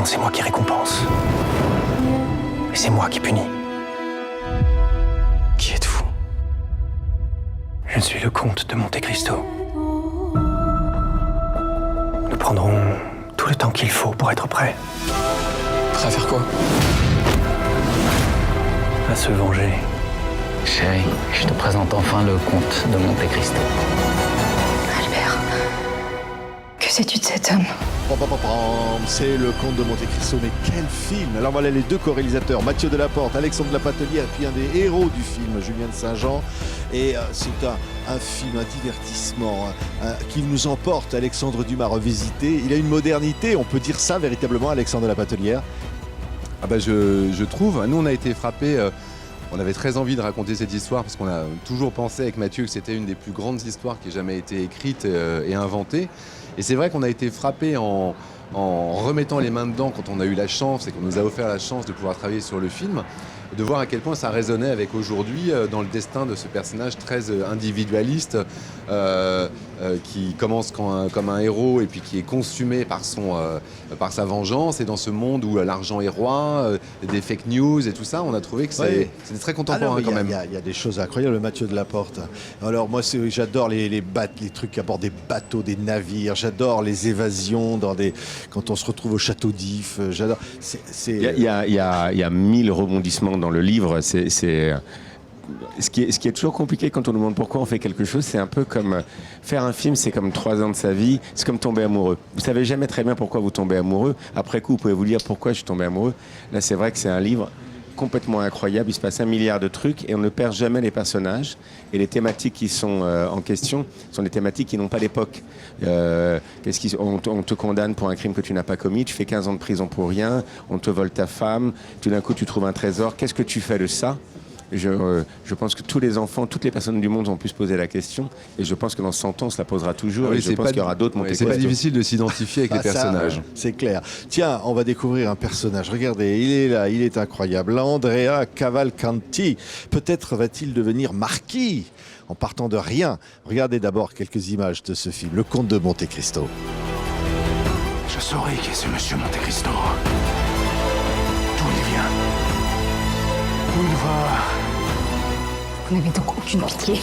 Maintenant, c'est moi qui récompense. Et c'est moi qui punis. Qui êtes-vous? Je suis le comte de Monte Cristo. Nous prendrons tout le temps qu'il faut pour être prêts. Prêt à faire quoi? À se venger. Chérie, je te présente enfin le comte de Monte Cristo. Albert, que sais-tu de cet homme? C'est le comte de Monte Cristo, mais quel film! Alors voilà les deux co-réalisateurs, Mathieu Delaporte, Alexandre Lapatelière, et puis un des héros du film, Julien de Saint-Jean. Et c'est un film, un divertissement qui nous emporte. Alexandre Dumas revisité. Il a une modernité, on peut dire ça véritablement, Alexandre Lapatelière. Ah bah je trouve, nous on a été frappés, on avait très envie de raconter cette histoire parce qu'on a toujours pensé avec Mathieu que c'était une des plus grandes histoires qui ait jamais été écrite et inventée. Et c'est vrai qu'on a été frappés en remettant les mains dedans quand on a eu la chance et qu'on nous a offert la chance de pouvoir travailler sur le film, de voir à quel point ça résonnait avec aujourd'hui dans le destin de ce personnage très individualiste qui commence comme un héros et puis qui est consumé par sa vengeance. Et dans ce monde où l'argent est roi, des fake news et tout ça, on a trouvé que c'était très contemporain quand même. Il y a des choses incroyables, Mathieu Delaporte. Alors moi, j'adore les trucs à bord des bateaux, des navires. J'adore les évasions quand on se retrouve au château d'If. J'adore. Il y a 1000 rebondissements dans le livre. Ce qui est toujours compliqué quand on nous demande pourquoi on fait quelque chose, c'est un peu comme faire un film, c'est comme 3 ans de sa vie, c'est comme tomber amoureux. Vous savez jamais très bien pourquoi vous tombez amoureux. Après coup, vous pouvez vous dire pourquoi je suis tombé amoureux. Là, c'est vrai que c'est un livre complètement incroyable. Il se passe 1 milliard de trucs et on ne perd jamais les personnages. Et les thématiques qui sont en question sont des thématiques qui n'ont pas d'époque. On te condamne pour un crime que tu n'as pas commis, tu fais 15 ans de prison pour rien, on te vole ta femme, tout d'un coup tu trouves un trésor. Qu'est-ce que tu fais de ça ? Je pense que tous les enfants, toutes les personnes du monde ont pu se poser la question et je pense que dans 100 ans on se la posera toujours. Oui, et je pense qu'il y aura d'autres Monte Cristo. C'est pas difficile de s'identifier avec les personnages. Ça, c'est clair. Tiens, on va découvrir un personnage. Regardez, il est là, il est incroyable. Andrea Cavalcanti. Peut-être va-t-il devenir marquis en partant de rien. Regardez d'abord quelques images de ce film, Le Comte de Monte Cristo. Je saurai qui est ce monsieur Monte Cristo. D'où il vient. Où il va. Vous n'avez donc aucune pitié?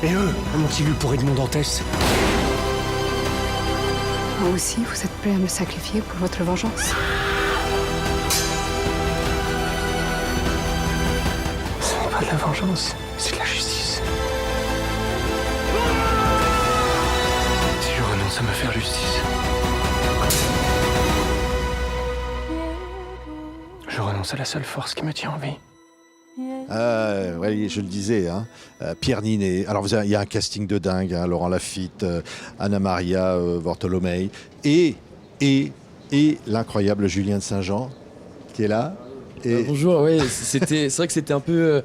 Et eux, m'ont-ils eu pour Edmond Dantès? Moi aussi, vous êtes prêt à me sacrifier pour votre vengeance? Ce n'est pas de la vengeance, c'est de la justice. Si je renonce à me faire justice, je renonce à la seule force qui me tient en vie. Oui, je le disais, Pierre Ninet. Alors, il y a un casting de dingue, Laurent Lafitte, Anna Maria Bortolomei et l'incroyable Julien de Saint-Jean qui est là. Et... Bonjour, oui, c'est vrai que c'était un peu...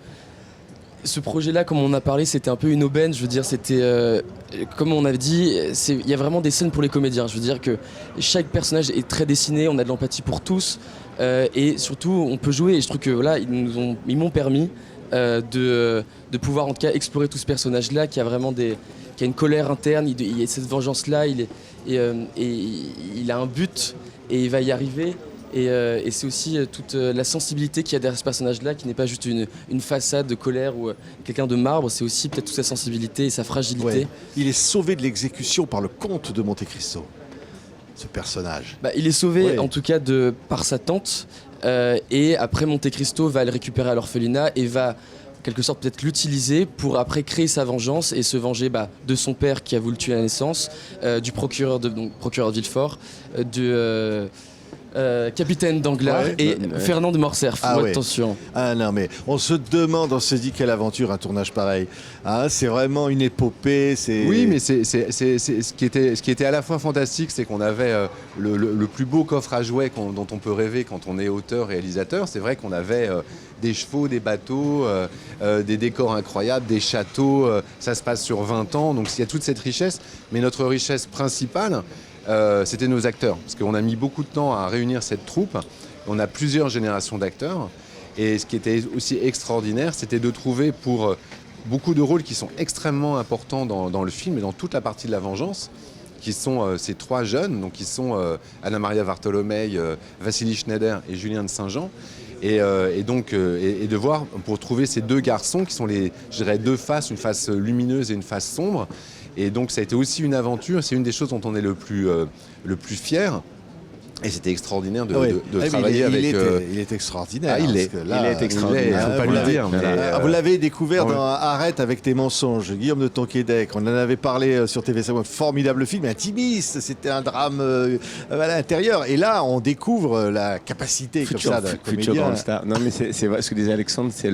ce projet-là, comme on a parlé, c'était un peu une aubaine. Je veux dire, c'était... comme on avait dit, il y a vraiment des scènes pour les comédiens. Je veux dire que chaque personnage est très dessiné, on a de l'empathie pour tous. Et surtout, on peut jouer. Et je trouve que voilà, ils m'ont permis de pouvoir en tout cas explorer tout ce personnage-là qui a vraiment qui a une colère interne. Il a cette vengeance-là. Et il a un but et il va y arriver. Et c'est aussi toute la sensibilité qu'il y a derrière ce personnage-là, qui n'est pas juste une façade de colère ou quelqu'un de marbre, c'est aussi peut-être toute sa sensibilité et sa fragilité. Ouais. Il est sauvé de l'exécution par le comte de Monte Cristo, ce personnage. Il est sauvé en tout cas par sa tante, et après Monte Cristo va le récupérer à l'orphelinat et va en quelque sorte peut-être l'utiliser pour après créer sa vengeance et se venger de son père qui a voulu le tuer à la naissance, du procureur de Villefort, Capitaine Danglars et Fernand de Morcerf. Attention. Ah non, mais on se dit quelle aventure un tournage pareil. C'est vraiment une épopée. Oui, mais ce qui était à la fois fantastique, c'est qu'on avait le plus beau coffre à jouets dont on peut rêver quand on est auteur, réalisateur. C'est vrai qu'on avait des chevaux, des bateaux, des décors incroyables, des châteaux. Ça se passe sur 20 ans, donc il y a toute cette richesse. Mais notre richesse principale, c'était nos acteurs, parce qu'on a mis beaucoup de temps à réunir cette troupe. On a plusieurs générations d'acteurs, et ce qui était aussi extraordinaire, c'était de trouver pour beaucoup de rôles qui sont extrêmement importants dans le film et dans toute la partie de la vengeance, qui sont ces 3 jeunes, donc qui sont Anna Maria Vartolomei, Vassili Schneider et Julien de Saint-Jean. Et de voir, pour trouver ces 2 garçons qui sont je dirais 2 faces, une face lumineuse et une face sombre. Et donc ça a été aussi une aventure, c'est une des choses dont on est le plus fier. Et c'était extraordinaire de travailler avec... Il est extraordinaire. Il est extraordinaire, il ne faut pas le dire. Vous l'avez découvert dans Arrête avec tes mensonges, Guillaume de Tonquédec. On en avait parlé sur TV5, un formidable film, intimiste, c'était un drame à l'intérieur. Et là, on découvre la capacité comme ça d'un comédien. Grande star. Non, mais c'est vrai, ce que disait Alexandre, c'est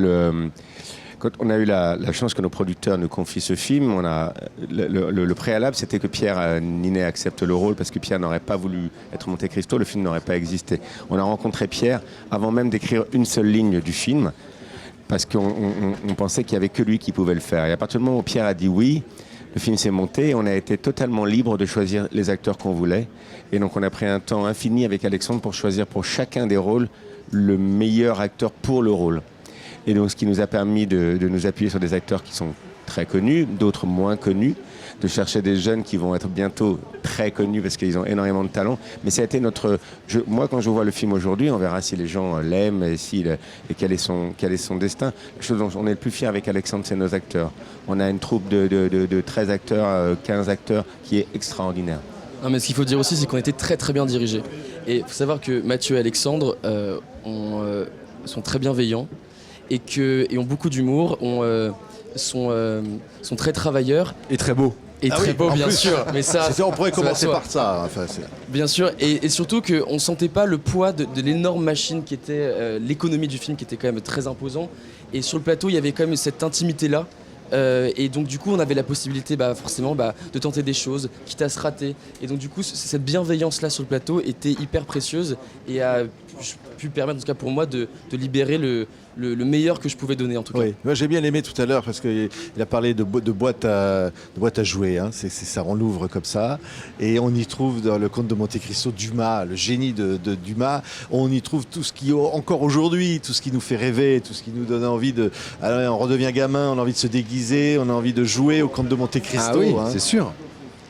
quand on a eu la chance que nos producteurs nous confient ce film, on a le préalable, c'était que Pierre Ninet accepte le rôle parce que Pierre n'aurait pas voulu être Monte Cristo, le film n'aurait pas existé. On a rencontré Pierre avant même d'écrire une seule ligne du film parce qu'on pensait qu'il n'y avait que lui qui pouvait le faire. Et à partir du moment où Pierre a dit oui, le film s'est monté et on a été totalement libre de choisir les acteurs qu'on voulait. Et donc on a pris un temps infini avec Alexandre pour choisir pour chacun des rôles le meilleur acteur pour le rôle. Et donc, ce qui nous a permis de nous appuyer sur des acteurs qui sont très connus, d'autres moins connus, de chercher des jeunes qui vont être bientôt très connus parce qu'ils ont énormément de talent. Mais ça a été moi, quand je vois le film aujourd'hui, on verra si les gens l'aiment et quel est son destin. La chose dont on est le plus fier avec Alexandre, c'est nos acteurs. On a une troupe de 13 acteurs, 15 acteurs qui est extraordinaire. Non, mais ce qu'il faut dire aussi, c'est qu'on était très très bien dirigés. Et il faut savoir que Mathieu et Alexandre sont très bienveillants. Et ont beaucoup d'humour, sont très travailleurs. Et très beaux. Et très beaux, bien plus. sûr. Mais ça, on pourrait commencer va par ça. Enfin, bien sûr, et surtout qu'on ne sentait pas le poids de l'énorme machine qui était l'économie du film, qui était quand même très imposant. Et sur le plateau, il y avait quand même cette intimité-là. Et donc du coup on avait la possibilité forcément de tenter des choses, quitte à se rater. Et donc du coup cette bienveillance-là sur le plateau était hyper précieuse et a pu permettre, en tout cas pour moi, de libérer le meilleur que je pouvais donner en tout cas. Oui, moi j'ai bien aimé tout à l'heure parce qu'il a parlé de boîte à jouer, hein. C'est ça, on l'ouvre comme ça et on y trouve dans le Comte de Monte Cristo Dumas, le génie de Dumas, on y trouve tout ce qui encore aujourd'hui, tout ce qui nous fait rêver, tout ce qui nous donne envie alors, on redevient gamin, on a envie de se déguiser, on a envie de jouer au Comte de Monte Cristo. Ah oui, hein. C'est sûr.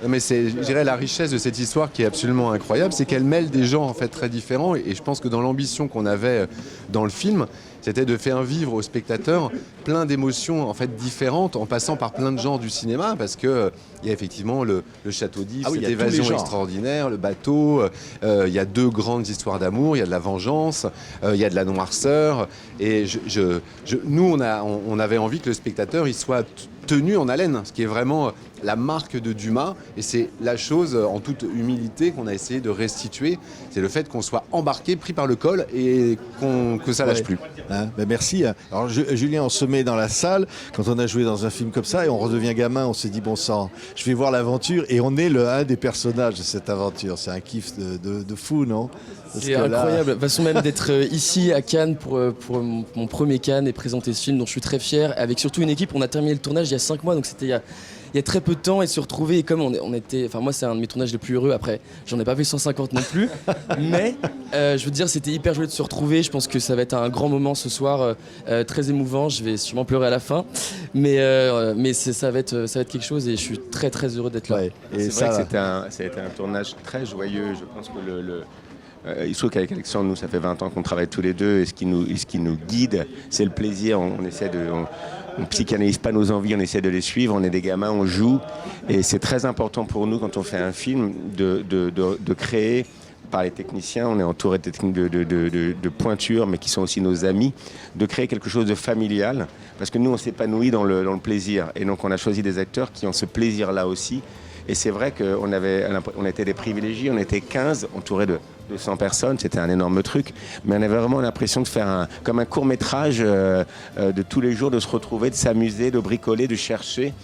Mais c'est, je dirais, la richesse de cette histoire qui est absolument incroyable, c'est qu'elle mêle des gens en fait très différents. Et je pense que dans l'ambition qu'on avait dans le film, c'était de faire vivre aux spectateurs plein d'émotions en fait différentes, en passant par plein de genres du cinéma, parce que il y a effectivement le château d'If, cette évasion extraordinaire, le bateau. Il y a 2 grandes histoires d'amour. Il y a de la vengeance, il y a de la noirceur. Et nous, on avait envie que le spectateur il soit tenu en haleine, ce qui est vraiment la marque de Dumas, et c'est la chose en toute humilité qu'on a essayé de restituer, c'est le fait qu'on soit embarqué, pris par le col et que ça lâche plus. Hein, merci. Alors Julien, on se met dans la salle quand on a joué dans un film comme ça et on redevient gamin, on s'est dit bon sang, je vais voir l'aventure et on est un des personnages de cette aventure. C'est un kiff de fou, non? C'est incroyable. De façon même d'être ici à Cannes pour mon premier Cannes et présenter ce film dont je suis très fier, avec surtout une équipe. On a terminé le tournage il y a 5 mois, donc c'était il y a très peu de temps, et se retrouver, et comme on était, enfin moi c'est un de mes tournages les plus heureux, après j'en ai pas fait 150 non plus, mais je veux dire c'était hyper joli de se retrouver. Je pense que ça va être un grand moment ce soir, très émouvant, je vais sûrement pleurer à la fin, mais ça va être quelque chose et je suis très très heureux d'être là. Ouais. Et c'est vrai que ça a été un tournage très joyeux. Je pense que il se trouve qu'avec Alexandre, nous, ça fait 20 ans qu'on travaille tous les deux, et ce qui nous guide, c'est le plaisir. On psychanalyse pas nos envies, on essaie de les suivre, on est des gamins, on joue, et c'est très important pour nous quand on fait un film de créer, par les techniciens, on est entouré de techniques de pointure, mais qui sont aussi nos amis, de créer quelque chose de familial, parce que nous on s'épanouit dans le plaisir, et donc on a choisi des acteurs qui ont ce plaisir-là aussi. Et c'est vrai qu'on était des privilégiés, on était 15, entourés de 100 personnes, c'était un énorme truc, mais on avait vraiment l'impression de faire comme un court-métrage de tous les jours, de se retrouver, de s'amuser, de bricoler, de chercher.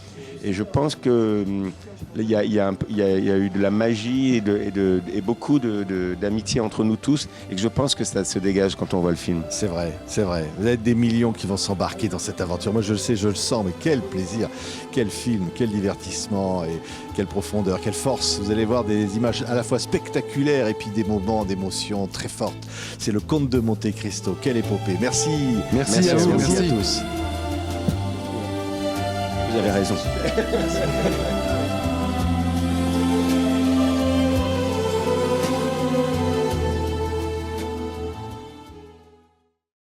Et je pense qu'il y a eu de la magie et beaucoup d'amitié entre nous tous, et que je pense que ça se dégage quand on voit le film. C'est vrai, c'est vrai. Vous êtes des millions qui vont s'embarquer dans cette aventure. Moi, je le sais, je le sens, mais quel plaisir, quel film, quel divertissement, et quelle profondeur, quelle force. Vous allez voir des images à la fois spectaculaires et puis des moments d'émotion très fortes. C'est le Comte de Monte Cristo. Quelle épopée. Merci. Merci à vous. Merci à tous. Vous avez raison.